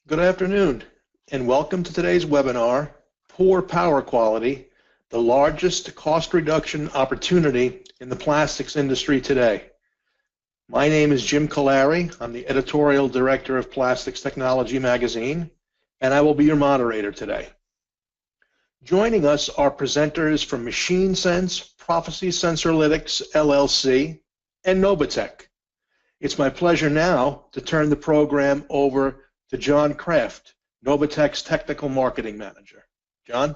Good afternoon, and welcome to today's webinar, Poor Power Quality, the largest cost reduction opportunity in the plastics industry today. My name is Jim Colari. I'm the editorial director of Plastics Technology magazine, and I will be your moderator today. Joining us are presenters from MachineSense Prophecy Sensorlytics LLC and Novatech. It's my pleasure now to turn the program over to John Kraft, Novatech's Technical Marketing Manager. John?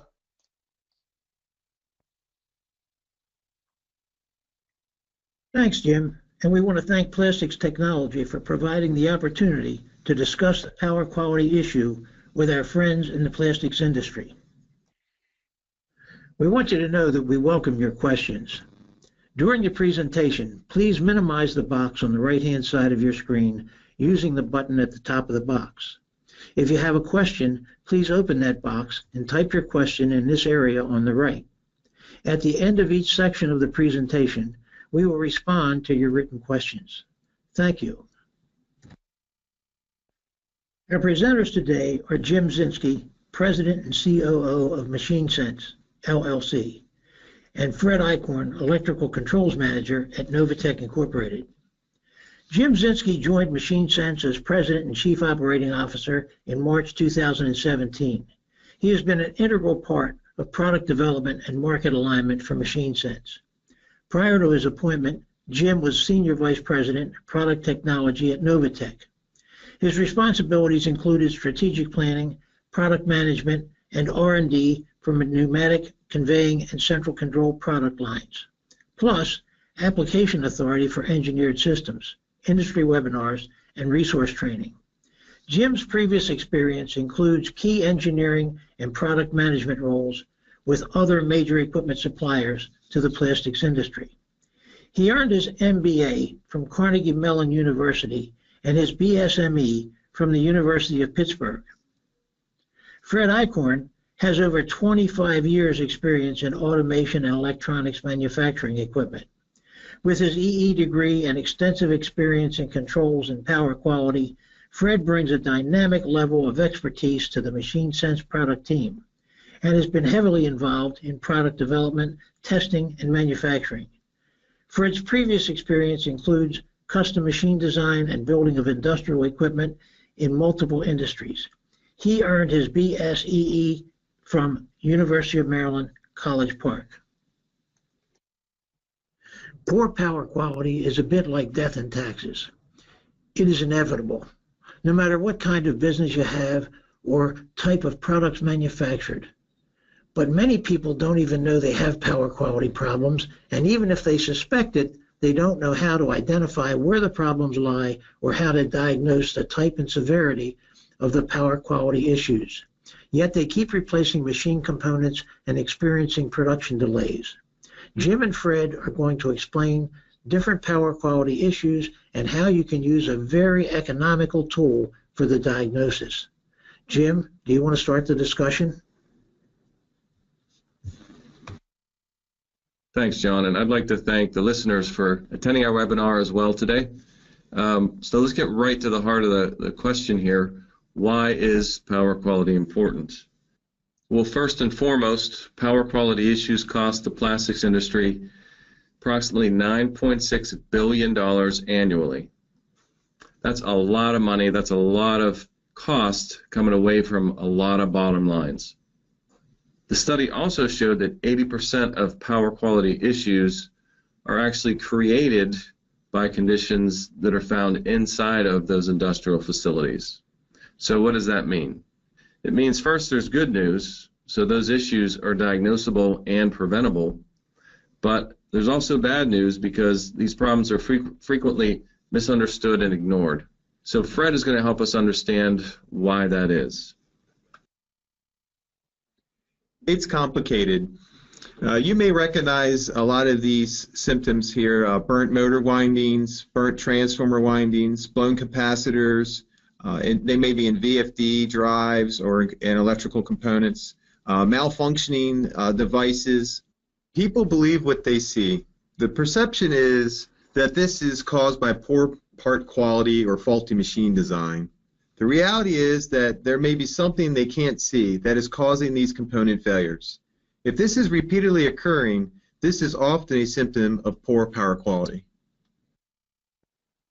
Thanks, Jim. And we want to thank Plastics Technology for providing the opportunity to discuss the power quality issue with our friends in the plastics industry. We want you to know that we welcome your questions. During your presentation, please minimize the box on the right-hand side of your screen using the button at the top of the box. If you have a question, please open that box and type your question in this area on the right. At the end of each section of the presentation, we will respond to your written questions. Thank you. Our presenters today are Jim Zinski, President and COO of MachineSense LLC, and Fred Eichhorn, Electrical Controls Manager at Novatech Incorporated. Jim Zinski joined MachineSense as President and Chief Operating Officer in March 2017. He has been an integral part of product development and market alignment for MachineSense. Prior to his appointment, Jim was Senior Vice President, Product Technology at Novatech. His responsibilities included strategic planning, product management, and R&D for pneumatic, conveying, and central control product lines, plus application authority for engineered systems, industry webinars, and resource training. Jim's previous experience includes key engineering and product management roles with other major equipment suppliers to the plastics industry. He earned his MBA from Carnegie Mellon University and his BSME from the University of Pittsburgh. Fred Eichhorn has over 25 years experience in automation and electronics manufacturing equipment. With his EE degree and extensive experience in controls and power quality, Fred brings a dynamic level of expertise to the MachineSense product team and has been heavily involved in product development, testing, and manufacturing. Fred's previous experience includes custom machine design and building of industrial equipment in multiple industries. He earned his BSEE from University of Maryland, College Park. Poor power quality is a bit like death and taxes. It is inevitable, no matter what kind of business you have or type of products manufactured. But many people don't even know they have power quality problems, and even if they suspect it, they don't know how to identify where the problems lie or how to diagnose the type and severity of the power quality issues. Yet they keep replacing machine components and experiencing production delays. Jim and Fred are going to explain different power quality issues and how you can use a very economical tool for the diagnosis. Jim, do you want to start the discussion? Thanks, John, and I'd like to thank the listeners for attending our webinar as well today. So let's get right to the heart of the question here. Why is power quality important? Well, first and foremost, power quality issues cost the plastics industry approximately $9.6 billion annually. That's a lot of money. That's a lot of cost coming away from a lot of bottom lines. The study also showed that 80% of power quality issues are actually created by conditions that are found inside of those industrial facilities. So what does that mean? It means first there's good news, so those issues are diagnosable and preventable, but there's also bad news because these problems are frequently misunderstood and ignored. So Fred is going to help us understand why that is. It's complicated. You may recognize a lot of these symptoms here, burnt motor windings, burnt transformer windings, blown capacitors. They may be in VFD drives or in electrical components, malfunctioning devices. People believe what they see. The perception is that this is caused by poor part quality or faulty machine design. The reality is that there may be something they can't see that is causing these component failures. If this is repeatedly occurring, this is often a symptom of poor power quality.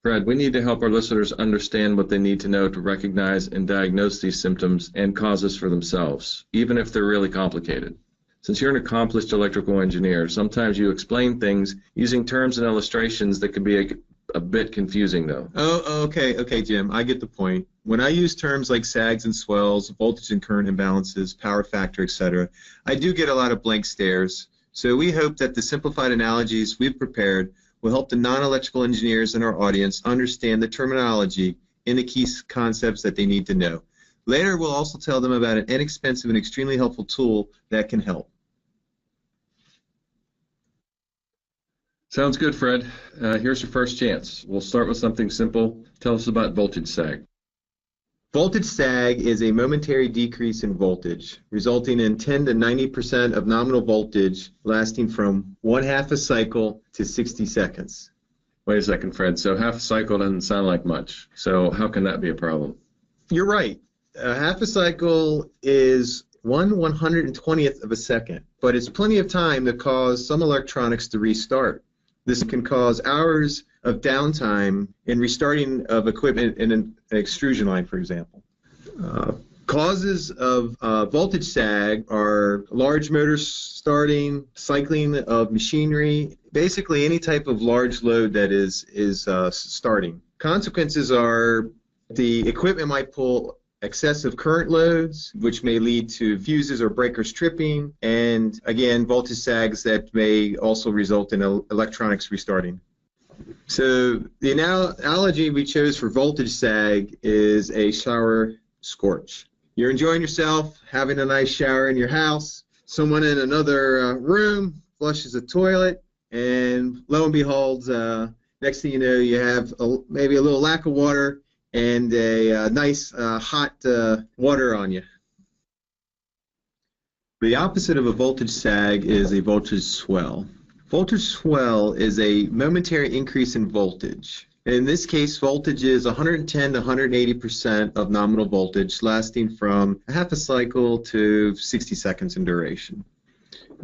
Fred, we need to help our listeners understand what they need to know to recognize and diagnose these symptoms and causes for themselves, even if they're really complicated. Since you're an accomplished electrical engineer, sometimes you explain things using terms and illustrations that can be a bit confusing, though. Oh, okay, Jim, I get the point. When I use terms like sags and swells, voltage and current imbalances, power factor, etc., I do get a lot of blank stares. So we hope that the simplified analogies we've prepared will help the non-electrical engineers in our audience understand the terminology and the key concepts that they need to know. Later, we'll also tell them about an inexpensive and extremely helpful tool that can help. Sounds good, Fred. Here's your first chance. We'll start with something simple. Tell us about voltage sag. Voltage sag is a momentary decrease in voltage, resulting in 10 to 90% of nominal voltage lasting from 1/2 a cycle to 60 seconds. Wait a second, Fred. So half a cycle doesn't sound like much. So how can that be a problem? You're right. Half a cycle is 1/120th of a second, but it's plenty of time to cause some electronics to restart. This can cause hours of downtime in restarting of equipment in an extrusion line, for example. Causes of voltage sag are large motors starting, cycling of machinery, basically any type of large load that is starting. Consequences are the equipment might pull excessive current loads, which may lead to fuses or breakers tripping, and again, voltage sags that may also result in electronics restarting. So the analogy we chose for voltage sag is a shower scorch. You're enjoying yourself, having a nice shower in your house, someone in another room flushes a toilet, and lo and behold, next thing you know, you have maybe a little lack of water and a nice hot water on you. The opposite of a voltage sag is a voltage swell. Voltage swell is a momentary increase in voltage. In this case, voltage is 110 to 180% of nominal voltage, lasting from half a cycle to 60 seconds in duration.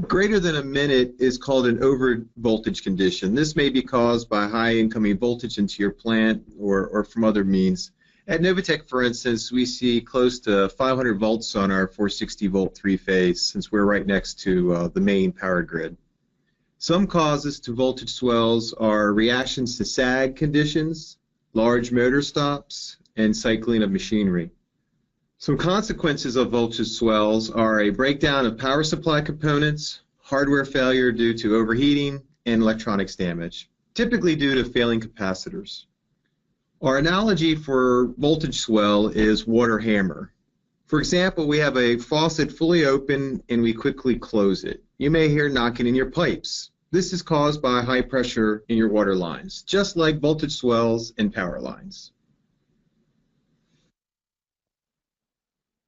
Greater than a minute is called an over voltage condition. This may be caused by high incoming voltage into your plant or from other means. At Novatech, for instance, we see close to 500 volts on our 460 volt three-phase, since we're right next to the main power grid. Some causes to voltage swells are reactions to sag conditions, large motor stops, and cycling of machinery. Some consequences of voltage swells are a breakdown of power supply components, hardware failure due to overheating, and electronics damage, typically due to failing capacitors. Our analogy for voltage swell is water hammer. For example, we have a faucet fully open and we quickly close it. You may hear knocking in your pipes. This is caused by high pressure in your water lines, just like voltage swells and power lines.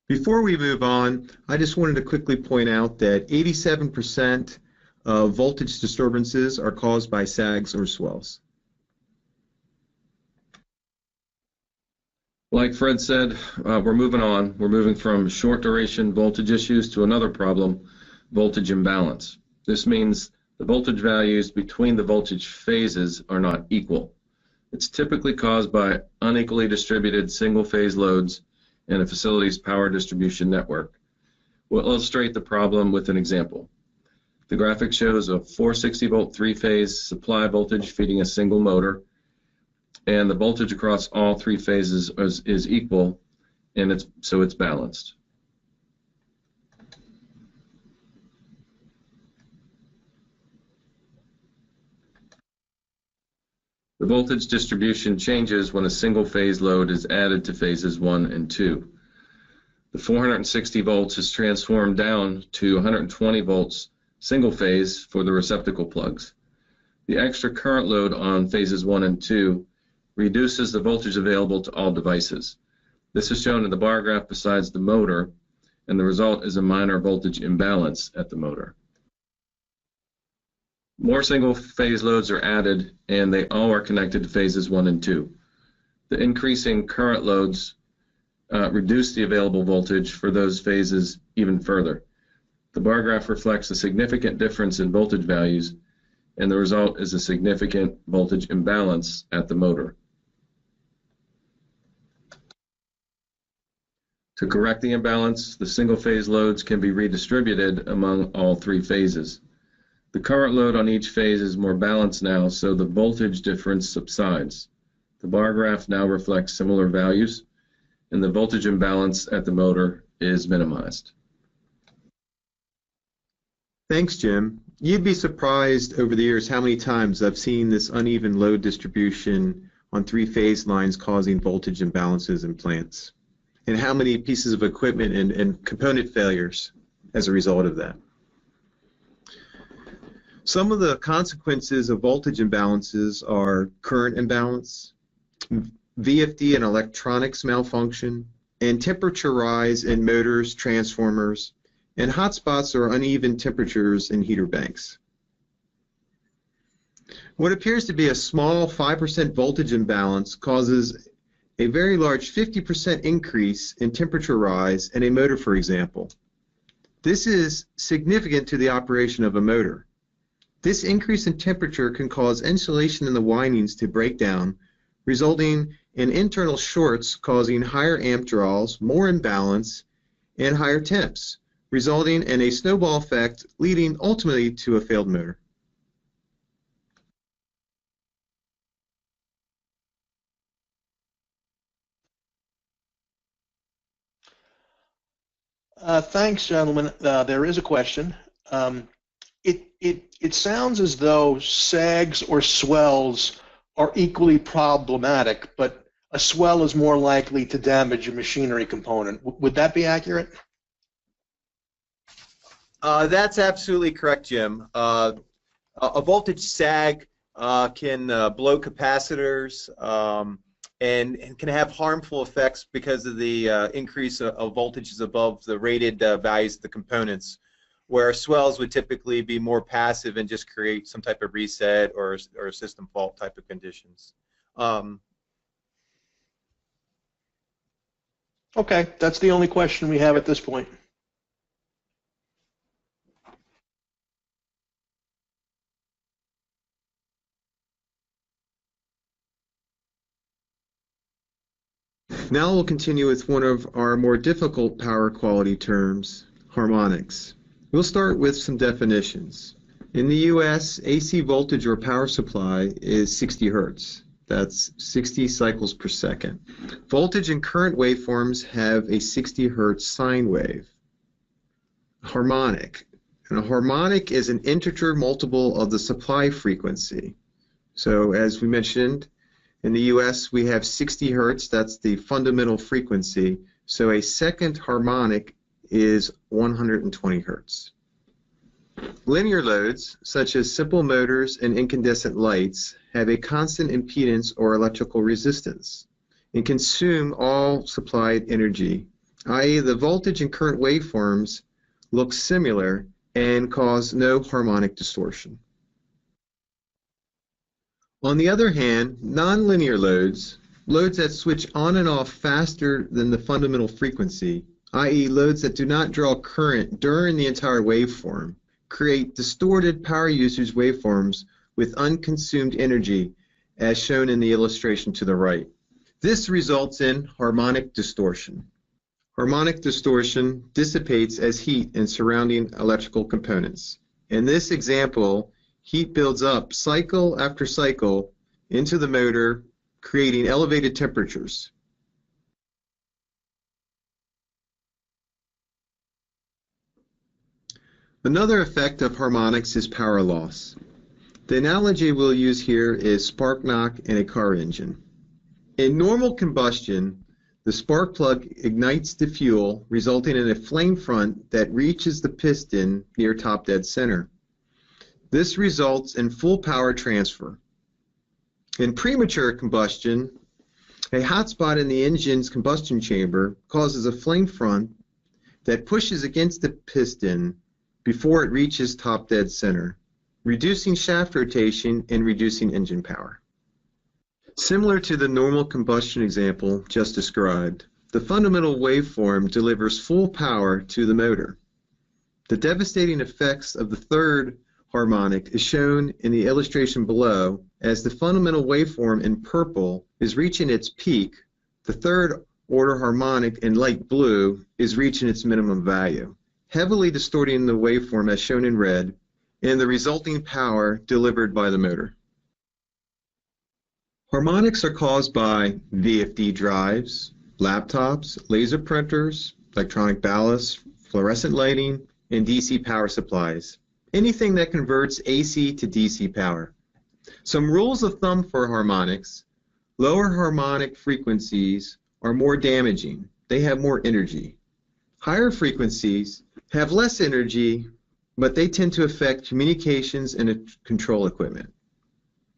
Before we move on, I just wanted to quickly point out that 87% of voltage disturbances are caused by sags or swells. Like Fred said, we're moving on. We're moving from short duration voltage issues to another problem, voltage imbalance. This means the voltage values between the voltage phases are not equal. It's typically caused by unequally distributed single-phase loads in a facility's power distribution network. We'll illustrate the problem with an example. The graphic shows a 460 volt three-phase supply voltage feeding a single motor, and the voltage across all three phases is equal, and so it's balanced. The voltage distribution changes when a single phase load is added to phases 1 and 2. The 460 volts is transformed down to 120 volts single phase for the receptacle plugs. The extra current load on phases 1 and 2 reduces the voltage available to all devices. This is shown in the bar graph besides the motor, and the result is a minor voltage imbalance at the motor. More single-phase loads are added, and they all are connected to phases 1 and 2. The increasing current loads reduce the available voltage for those phases even further. The bar graph reflects a significant difference in voltage values, and the result is a significant voltage imbalance at the motor. To correct the imbalance, the single-phase loads can be redistributed among all three phases. The current load on each phase is more balanced now, so the voltage difference subsides. The bar graph now reflects similar values, and the voltage imbalance at the motor is minimized. Thanks, Jim. You'd be surprised over the years how many times I've seen this uneven load distribution on three-phase lines causing voltage imbalances in plants, and how many pieces of equipment and component failures as a result of that. Some of the consequences of voltage imbalances are current imbalance, VFD and electronics malfunction, and temperature rise in motors, transformers, and hotspots or uneven temperatures in heater banks. What appears to be a small 5% voltage imbalance causes a very large 50% increase in temperature rise in a motor, for example. This is significant to the operation of a motor. This increase in temperature can cause insulation in the windings to break down, resulting in internal shorts causing higher amp draws, more imbalance, and higher temps, resulting in a snowball effect leading ultimately to a failed motor. Thanks, gentlemen. There is a question. It sounds as though sags or swells are equally problematic, but a swell is more likely to damage a machinery component. Would that be accurate? That's absolutely correct, Jim. A voltage sag can blow capacitors and can have harmful effects because of the increase of voltages above the rated values of the components, where swells would typically be more passive and just create some type of reset or system fault type of conditions. Okay, that's the only question we have at this point. Now we'll continue with one of our more difficult power quality terms, harmonics. We'll start with some definitions. In the US, AC voltage or power supply is 60 Hertz. That's 60 cycles per second. Voltage and current waveforms have a 60 Hertz sine wave. Harmonic. And a harmonic is an integer multiple of the supply frequency. So as we mentioned, in the US, we have 60 Hertz. That's the fundamental frequency. So a second harmonic is 120 Hertz. Linear loads, such as simple motors and incandescent lights, have a constant impedance or electrical resistance and consume all supplied energy, i.e. the voltage and current waveforms look similar and cause no harmonic distortion. On the other hand, nonlinear loads, loads that switch on and off faster than the fundamental frequency, i.e. loads that do not draw current during the entire waveform, create distorted power usage waveforms with unconsumed energy, as shown in the illustration to the right. This results in harmonic distortion. Harmonic distortion dissipates as heat in surrounding electrical components. In this example, heat builds up cycle after cycle into the motor, creating elevated temperatures. Another effect of harmonics is power loss. The analogy we'll use here is spark knock in a car engine. In normal combustion, the spark plug ignites the fuel, resulting in a flame front that reaches the piston near top dead center. This results in full power transfer. In premature combustion, a hot spot in the engine's combustion chamber causes a flame front that pushes against the piston before it reaches top dead center, reducing shaft rotation and reducing engine power. Similar to the normal combustion example just described, The fundamental waveform delivers full power to the motor. The devastating effects of the third harmonic is shown in the illustration below. As the fundamental waveform in purple is reaching its peak, the third order harmonic in light blue is reaching its minimum value, heavily distorting the waveform as shown in red, and the resulting power delivered by the motor. Harmonics are caused by VFD drives, laptops, laser printers, electronic ballasts, fluorescent lighting, and DC power supplies. Anything that converts AC to DC power. Some rules of thumb for harmonics: lower harmonic frequencies are more damaging. They have more energy. Higher frequencies have less energy, but they tend to affect communications and control equipment.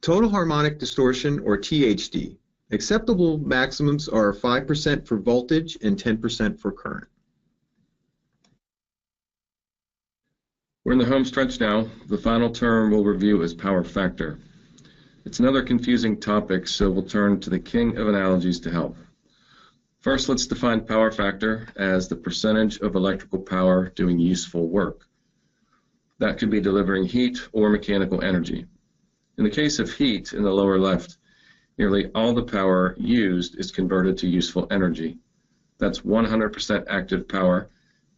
Total harmonic distortion, or THD. Acceptable maximums are 5% for voltage and 10% for current. We're in the home stretch now. The final term we'll review is power factor. It's another confusing topic, so we'll turn to the king of analogies to help. First, let's define power factor as the percentage of electrical power doing useful work. That could be delivering heat or mechanical energy. In the case of heat in the lower left, nearly all the power used is converted to useful energy. That's 100% active power,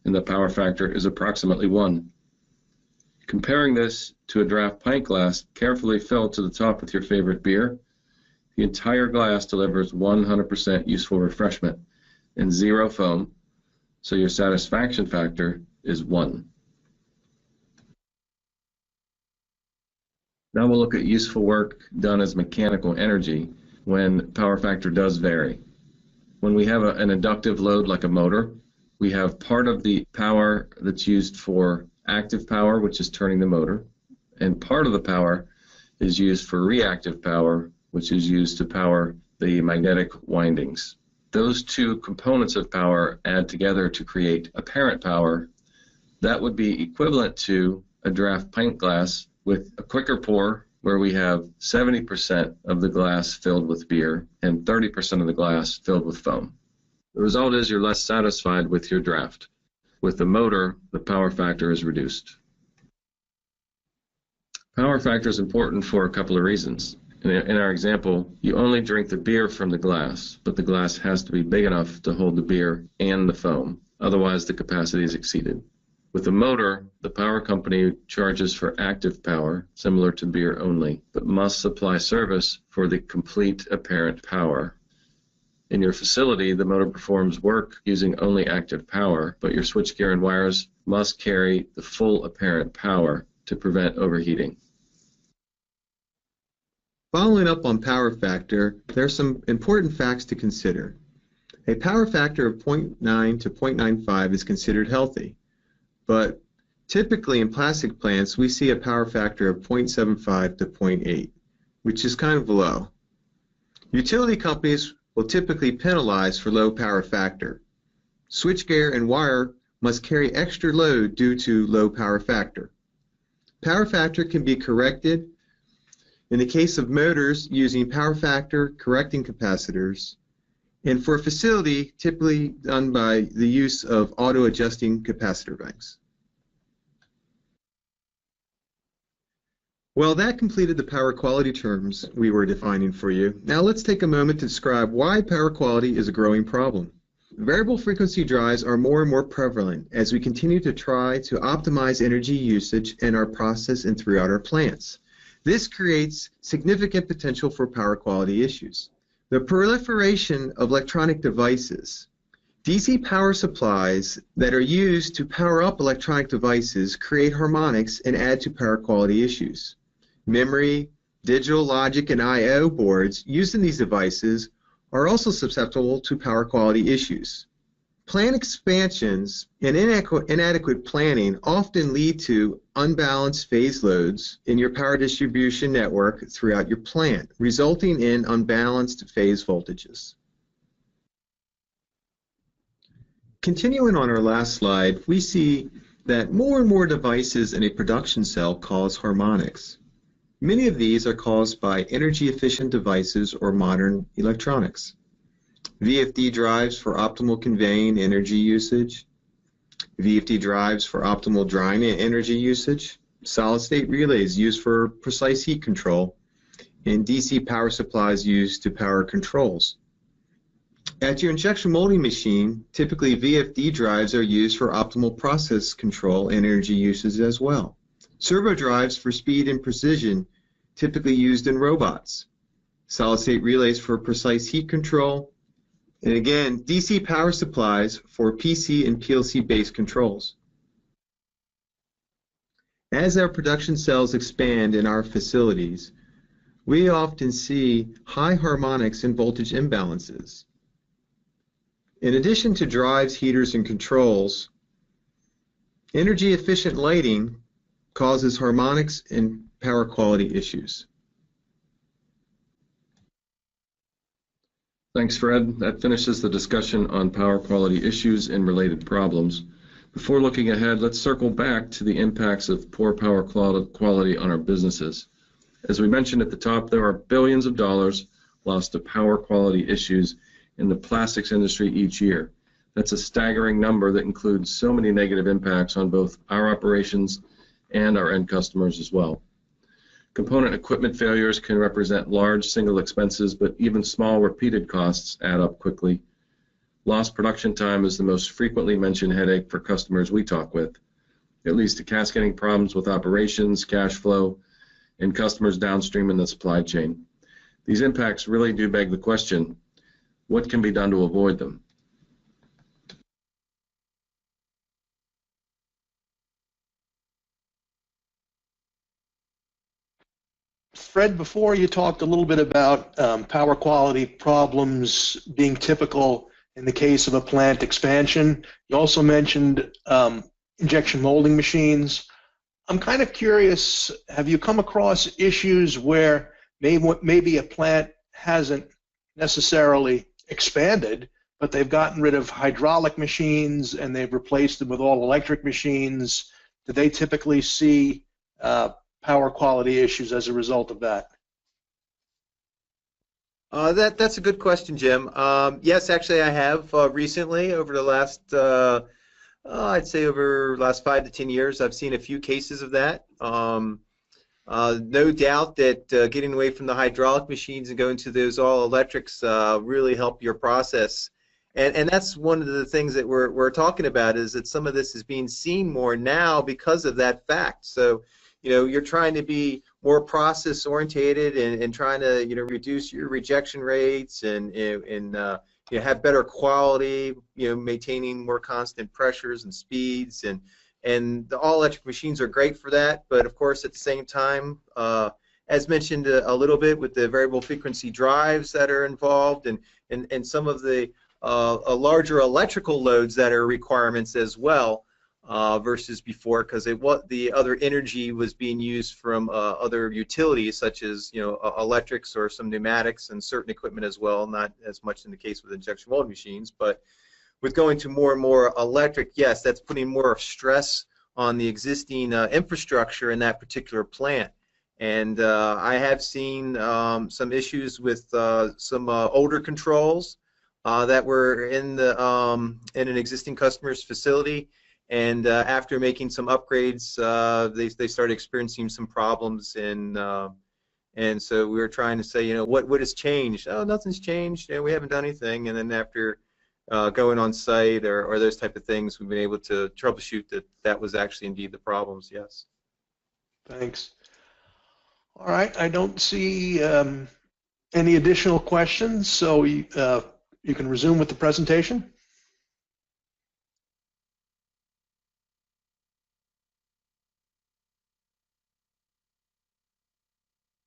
and the power factor is approximately 1. Comparing this to a draft pint glass carefully filled to the top with your favorite beer, the entire glass delivers 100% useful refreshment and 0 foam, so your satisfaction factor is 1. Now we'll look at useful work done as mechanical energy when power factor does vary. When we have an inductive load like a motor, we have part of the power that's used for active power, which is turning the motor, and part of the power is used for reactive power, which is used to power the magnetic windings. Those two components of power add together to create apparent power. That would be equivalent to a draft pint glass with a quicker pour, where we have 70% of the glass filled with beer and 30% of the glass filled with foam. The result is you're less satisfied with your draft. With the motor, the power factor is reduced. Power factor is important for a couple of reasons. In our example, you only drink the beer from the glass, but the glass has to be big enough to hold the beer and the foam. Otherwise, the capacity is exceeded. With the motor, the power company charges for active power, similar to beer only, but must supply service for the complete apparent power. In your facility, the motor performs work using only active power, but your switchgear and wires must carry the full apparent power to prevent overheating. Following up on power factor, there are some important facts to consider. A power factor of 0.9 to 0.95 is considered healthy, but typically in plastic plants we see a power factor of 0.75 to 0.8, which is kind of low. Utility companies will typically penalize for low power factor. Switchgear and wire must carry extra load due to low power factor. Power factor can be corrected in the case of motors using power factor correcting capacitors, and for a facility typically done by the use of auto-adjusting capacitor banks. Well, that completed the power quality terms we were defining for you. Now let's take a moment to describe why power quality is a growing problem. Variable frequency drives are more and more prevalent as we continue to try to optimize energy usage in our process and throughout our plants. This creates significant potential for power quality issues. The proliferation of electronic devices. DC power supplies that are used to power up electronic devices create harmonics and add to power quality issues. Memory, digital logic, and I/O boards used in these devices are also susceptible to power quality issues. Plant expansions and inadequate planning often lead to unbalanced phase loads in your power distribution network throughout your plant, resulting in unbalanced phase voltages. Continuing on our last slide, we see that more and more devices in a production cell cause harmonics. Many of these are caused by energy-efficient devices or modern electronics. VFD drives for optimal conveying energy usage, VFD drives for optimal drying and energy usage, solid-state relays used for precise heat control, and DC power supplies used to power controls. At your injection molding machine, typically VFD drives are used for optimal process control and energy usage as well. Servo drives for speed and precision, typically used in robots. Solid-state relays for precise heat control, and again, DC power supplies for PC and PLC-based controls. As our production cells expand in our facilities, we often see high harmonics and voltage imbalances. In addition to drives, heaters, and controls, energy-efficient lighting causes harmonics and power quality issues. Thanks, Fred. That finishes the discussion on power quality issues and related problems. Before looking ahead, let's circle back to the impacts of poor power quality on our businesses. As we mentioned at the top, there are billions of dollars lost to power quality issues in the plastics industry each year. That's a staggering number that includes so many negative impacts on both our operations and our end customers as well. Component equipment failures can represent large single expenses, but even small repeated costs add up quickly. Lost production time is the most frequently mentioned headache for customers we talk with. It leads to cascading problems with operations, cash flow, and customers downstream in the supply chain. These impacts really do beg the question, what can be done to avoid them? Fred, before you talked a little bit about power quality problems being typical in the case of a plant expansion. You also mentioned injection molding machines. I'm kind of curious, have you come across issues where maybe a plant hasn't necessarily expanded, but they've gotten rid of hydraulic machines and they've replaced them with all electric machines? Do they typically see power quality issues as a result of that? That's a good question, Jim. Yes, actually, I have recently, over the last, I'd say over the last 5 to 10 years, I've seen a few cases of that. No doubt that getting away from the hydraulic machines and going to those all electrics really help your process. And that's one of the things that we're talking about, is that some of this is being seen more now because of that fact. So, you know, you're trying to be more process orientated and trying to, you know, reduce your rejection rates and you know, have better quality, you know, maintaining more constant pressures and speeds, and the all electric machines are great for that. But of course, at the same time, as mentioned a little bit with the variable frequency drives that are involved, and some of the larger electrical loads that are requirements as well, versus before, because the other energy was being used from other utilities, such as, you know, electrics or some pneumatics and certain equipment as well. Not as much in the case with injection molding machines, but with going to more and more electric, yes, that's putting more stress on the existing infrastructure in that particular plant. And I have seen some issues with some older controls that were in an existing customer's facility. And after making some upgrades, they started experiencing some problems, and so we were trying to say, you know, what has changed? Oh, nothing's changed. You know, we haven't done anything. And then after going on site or those type of things, we've been able to troubleshoot that was actually indeed the problems. Yes. Thanks. All right, I don't see any additional questions, so you can resume with the presentation.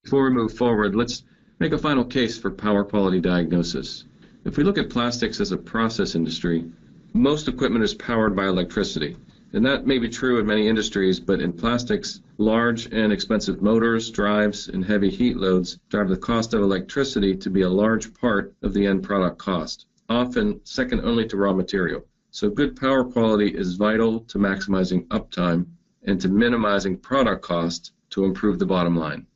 Before we move forward, let's make a final case for power quality diagnosis. If we look at plastics as a process industry, most equipment is powered by electricity. And that may be true in many industries, but in plastics, large and expensive motors, drives, and heavy heat loads drive the cost of electricity to be a large part of the end product cost, often second only to raw material. So good power quality is vital to maximizing uptime and to minimizing product cost to improve the bottom line.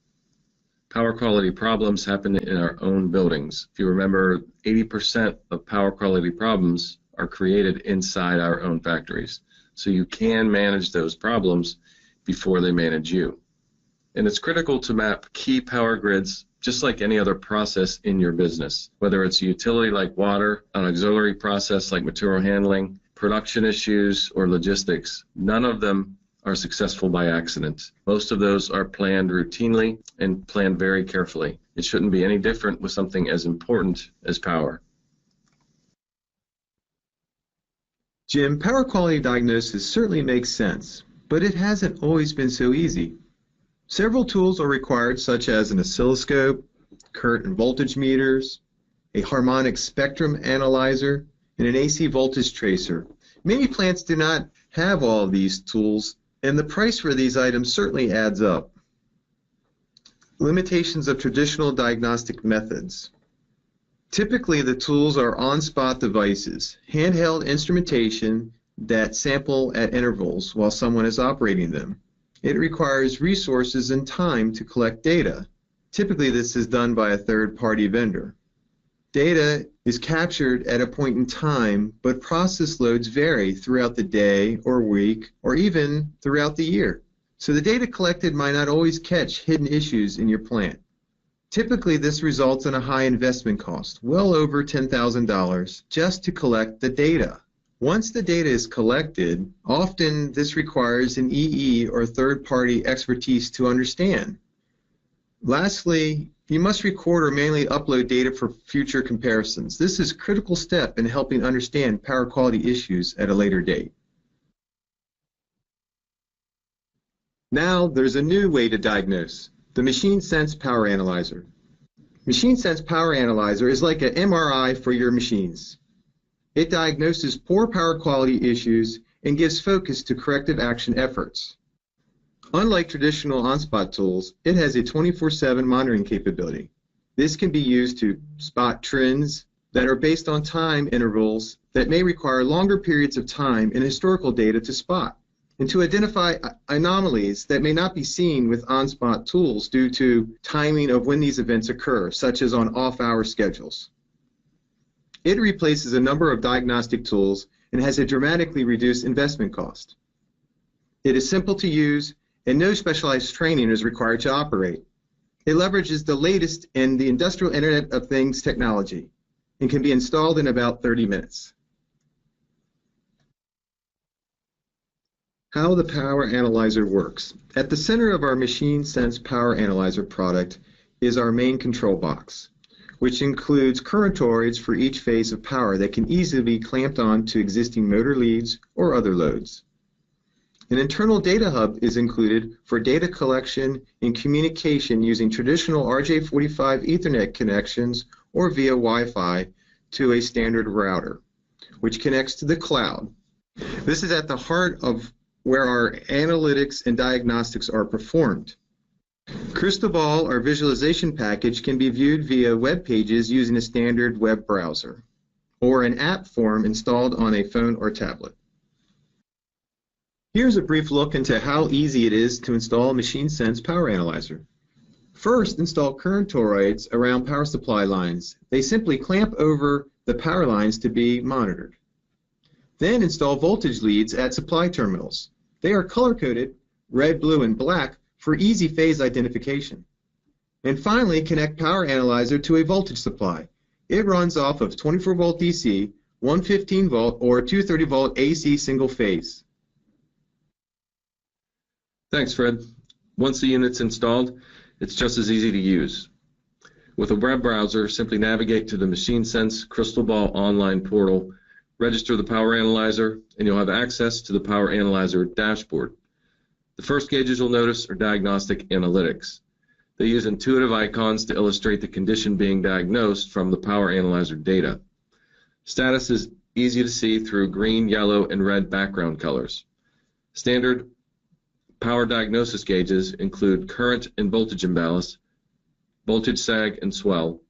Power quality problems happen in our own buildings. If you remember, 80% of power quality problems are created inside our own factories. So you can manage those problems before they manage you. And it's critical to map key power grids just like any other process in your business, whether it's a utility like water, an auxiliary process like material handling, production issues, or logistics. None of them are successful by accident. Most of those are planned routinely and planned very carefully. It shouldn't be any different with something as important as power. Jim, power quality diagnosis certainly makes sense, but it hasn't always been so easy. Several tools are required, such as an oscilloscope, current and voltage meters, a Harmonics spectrum analyzer, and an AC voltage tracer. Many plants do not have all of these tools, and the price for these items certainly adds up. Limitations of traditional diagnostic methods. Typically, the tools are on-spot devices, handheld instrumentation that sample at intervals while someone is operating them. It requires resources and time to collect data. Typically, this is done by a third-party vendor. Data is captured at a point in time, but process loads vary throughout the day or week or even throughout the year. So the data collected might not always catch hidden issues in your plant. Typically, this results in a high investment cost, well over $10,000, just to collect the data. Once the data is collected, often this requires an EE or third-party expertise to understand. Lastly, you must record or manually upload data for future comparisons. This is a critical step in helping understand power quality issues at a later date. Now there's a new way to diagnose, the MachineSense Power Analyzer. MachineSense Power Analyzer is like an MRI for your machines. It diagnoses poor power quality issues and gives focus to corrective action efforts. Unlike traditional on-spot tools, it has a 24/7 monitoring capability. This can be used to spot trends that are based on time intervals that may require longer periods of time and historical data to spot, and to identify anomalies that may not be seen with on-spot tools due to timing of when these events occur, such as on off-hour schedules. It replaces a number of diagnostic tools and has a dramatically reduced investment cost. It is simple to use and no specialized training is required to operate. It leverages the latest in the industrial Internet of Things technology and can be installed in about 30 minutes. How the Power Analyzer works. At the center of our MachineSense Power Analyzer product is our main control box, which includes current toroids for each phase of power that can easily be clamped on to existing motor leads or other loads. An internal data hub is included for data collection and communication using traditional RJ45 Ethernet connections or via Wi-Fi to a standard router, which connects to the cloud. This is at the heart of where our analytics and diagnostics are performed. Crystal Ball, our visualization package, can be viewed via web pages using a standard web browser or an app form installed on a phone or tablet. Here's a brief look into how easy it is to install a MachineSense Power Analyzer. First, install current toroids around power supply lines. They simply clamp over the power lines to be monitored. Then install voltage leads at supply terminals. They are color-coded, red, blue, and black, for easy phase identification. And finally, connect Power Analyzer to a voltage supply. It runs off of 24-volt DC, 115-volt, or 230-volt AC single phase. Thanks, Fred. Once the unit's installed, it's just as easy to use. With a web browser, simply navigate to the MachineSense Crystal Ball online portal, register the Power Analyzer, and you'll have access to the Power Analyzer dashboard. The first gauges you'll notice are diagnostic analytics. They use intuitive icons to illustrate the condition being diagnosed from the Power Analyzer data. Status is easy to see through green, yellow, and red background colors. Standard power diagnosis gauges include current and voltage imbalance, voltage sag and swell,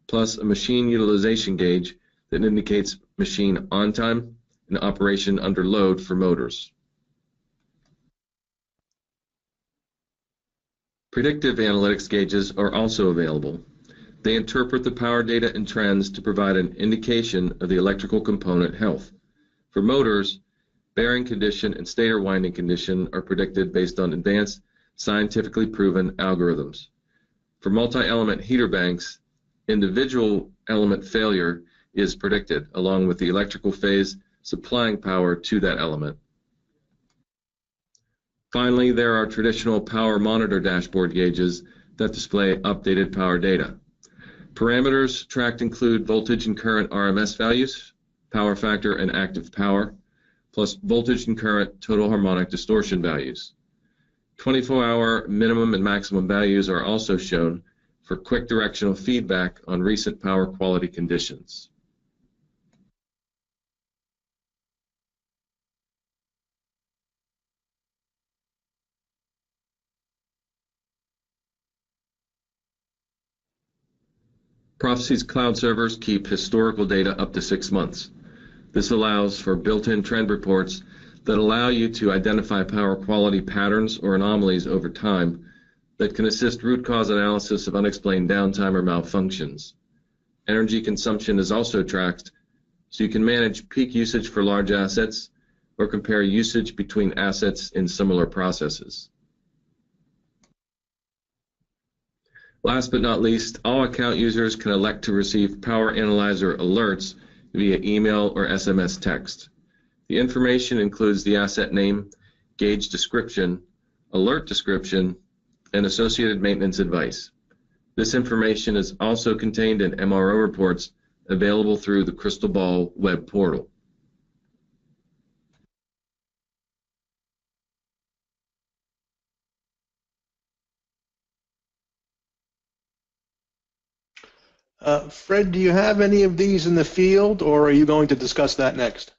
plus a machine utilization gauge that indicates machine on time and operation under load for motors. Predictive analytics gauges are also available. They interpret the power data and trends to provide an indication of the electrical component health. For motors, bearing condition and stator winding condition are predicted based on advanced, scientifically proven algorithms. For multi-element heater banks, individual element failure is predicted, along with the electrical phase supplying power to that element. Finally, there are traditional power monitor dashboard gauges that display updated power data. Parameters tracked include voltage and current RMS values, power factor and active power, plus voltage and current total harmonic distortion values. 24-hour minimum and maximum values are also shown for quick directional feedback on recent power quality conditions. Prophecy's cloud servers keep historical data up to 6 months. This allows for built-in trend reports that allow you to identify power quality patterns or anomalies over time that can assist root cause analysis of unexplained downtime or malfunctions. Energy consumption is also tracked, so you can manage peak usage for large assets or compare usage between assets in similar processes. Last but not least, all account users can elect to receive Power Analyzer alerts via email or SMS text. The information includes the asset name, gauge description, alert description, and associated maintenance advice. This information is also contained in MRO reports available through the Crystal Ball web portal. Fred, do you have any of these in the field, or are you going to discuss that next?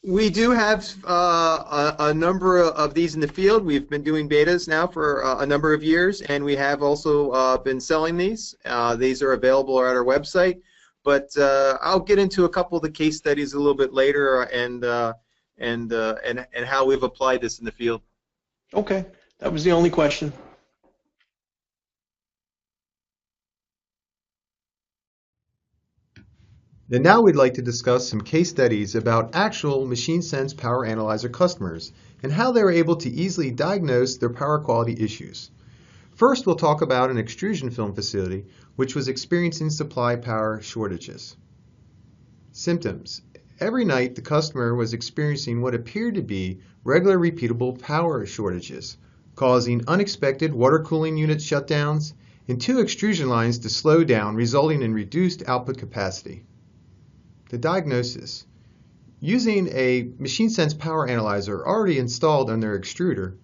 We do have a number of these in the field. We've been doing betas now for a number of years, and we have also been selling these. These are available at our website, but I'll get into a couple of the case studies a little bit later and how we've applied this in the field. Okay, that was the only question. And now we'd like to discuss some case studies about actual MachineSense Power Analyzer customers and how they were able to easily diagnose their power quality issues. First, we'll talk about an extrusion film facility which was experiencing supply power shortages. Symptoms. Every night, the customer was experiencing what appeared to be regular repeatable power shortages, causing unexpected water cooling unit shutdowns and 2 extrusion lines to slow down, resulting in reduced output capacity. The diagnosis. Using a MachineSense Power Analyzer already installed on their extruder,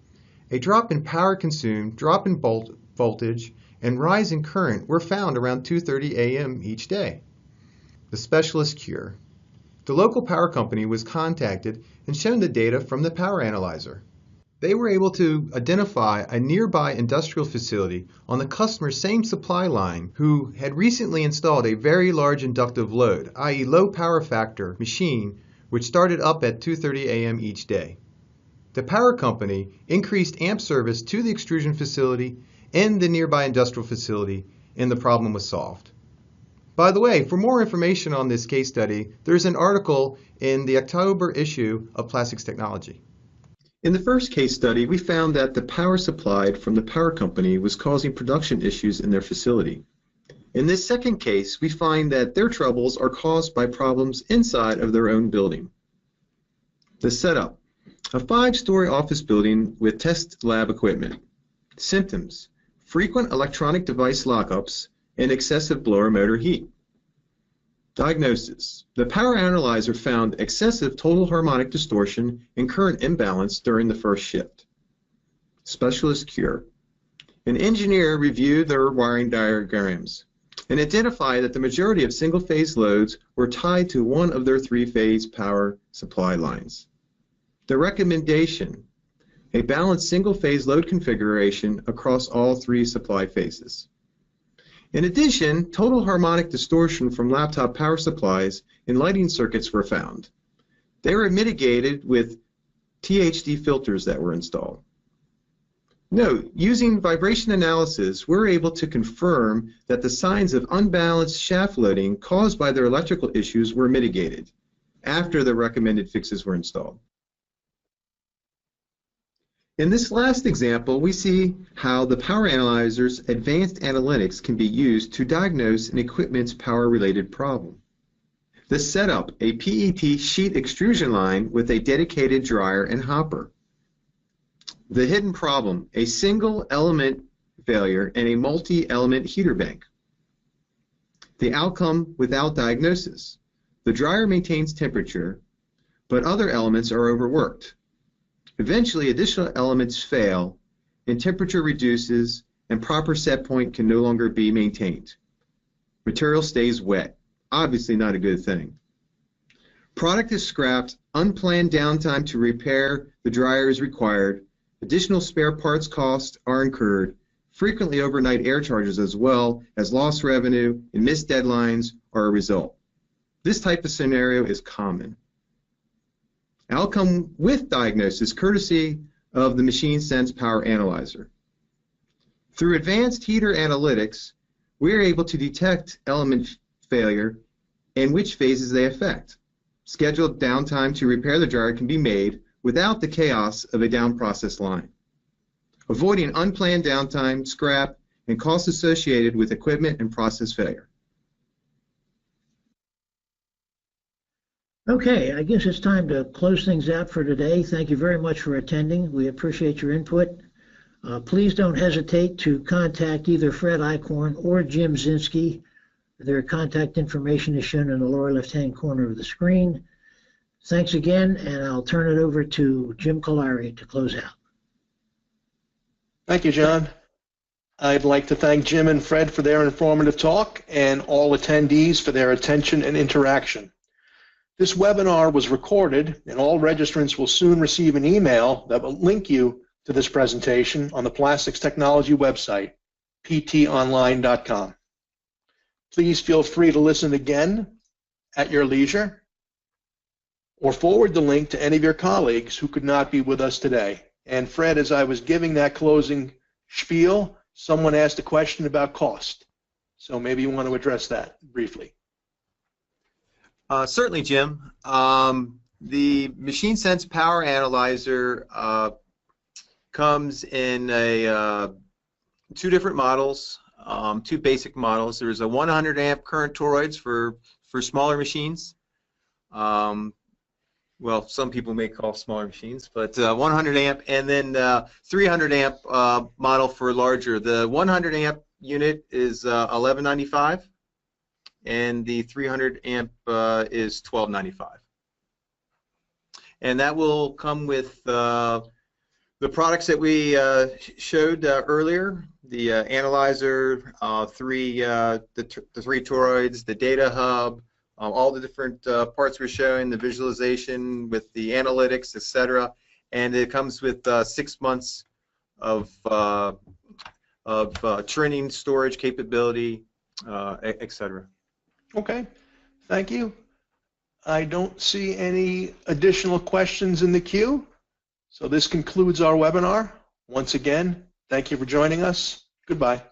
a drop in power consumed, drop in voltage, and rise in current were found around 2:30 a.m. each day. The specialist cure. The local power company was contacted and shown the data from the power analyzer. They were able to identify a nearby industrial facility on the customer's same supply line who had recently installed a very large inductive load, i.e. low power factor machine, which started up at 2:30 a.m. each day. The power company increased amp service to the extrusion facility and the nearby industrial facility, and the problem was solved. By the way, for more information on this case study, there's an article in the October issue of Plastics Technology. In the first case study, we found that the power supplied from the power company was causing production issues in their facility. In this second case, we find that their troubles are caused by problems inside of their own building. The setup: a 5-story office building with test lab equipment. Symptoms: frequent electronic device lockups and excessive blower motor heat. Diagnosis: the power analyzer found excessive total harmonic distortion and current imbalance during the first shift. Specialist cure: an engineer reviewed their wiring diagrams and identified that the majority of single-phase loads were tied to one of their 3-phase power supply lines. The recommendation: a balanced single-phase load configuration across all 3 supply phases. In addition, total harmonic distortion from laptop power supplies and lighting circuits were found. They were mitigated with THD filters that were installed. Note, using vibration analysis, we're able to confirm that the signs of unbalanced shaft loading caused by their electrical issues were mitigated after the recommended fixes were installed. In this last example, we see how the Power Analyzer's advanced analytics can be used to diagnose an equipment's power-related problem. The setup, a PET sheet extrusion line with a dedicated dryer and hopper. The hidden problem, a single element failure and a multi-element heater bank. The outcome without diagnosis. The dryer maintains temperature, but other elements are overworked. Eventually, additional elements fail, and temperature reduces, and proper set point can no longer be maintained. Material stays wet. Obviously not a good thing. Product is scrapped, unplanned downtime to repair the dryer is required, additional spare parts costs are incurred, frequently overnight air charges as well as lost revenue and missed deadlines are a result. This type of scenario is common. Outcome with diagnosis courtesy of the MachineSense Power Analyzer. Through advanced heater analytics, we are able to detect element failure and which phases they affect. Scheduled downtime to repair the dryer can be made without the chaos of a down process line, avoiding unplanned downtime, scrap, and costs associated with equipment and process failure. Okay, I guess it's time to close things out for today. Thank you very much for attending. We appreciate your input. Please don't hesitate to contact either Fred Eichhorn or Jim Zinski. Their contact information is shown in the lower left-hand corner of the screen. Thanks again, and I'll turn it over to Jim Colari to close out. Thank you, John. I'd like to thank Jim and Fred for their informative talk and all attendees for their attention and interaction. This webinar was recorded, and all registrants will soon receive an email that will link you to this presentation on the Plastics Technology website, ptonline.com. Please feel free to listen again at your leisure, or forward the link to any of your colleagues who could not be with us today. And Fred, as I was giving that closing spiel, someone asked a question about cost. So maybe you want to address that briefly. Certainly, Jim. The MachineSense Power Analyzer comes in two different models, two basic models. There's a 100 amp current toroids for smaller machines. Well, some people may call smaller machines, but 100 amp, and then 300 amp model for larger. The 100 amp unit is $11.95. and the 300 amp is $12.95. And that will come with the products that we showed earlier: the analyzer, the three toroids, the data hub, all the different parts we're showing, the visualization with the analytics, etc. And it comes with 6 months of training, storage capability, etc. Okay, thank you. I don't see any additional questions in the queue. So this concludes our webinar. Once again, thank you for joining us. Goodbye.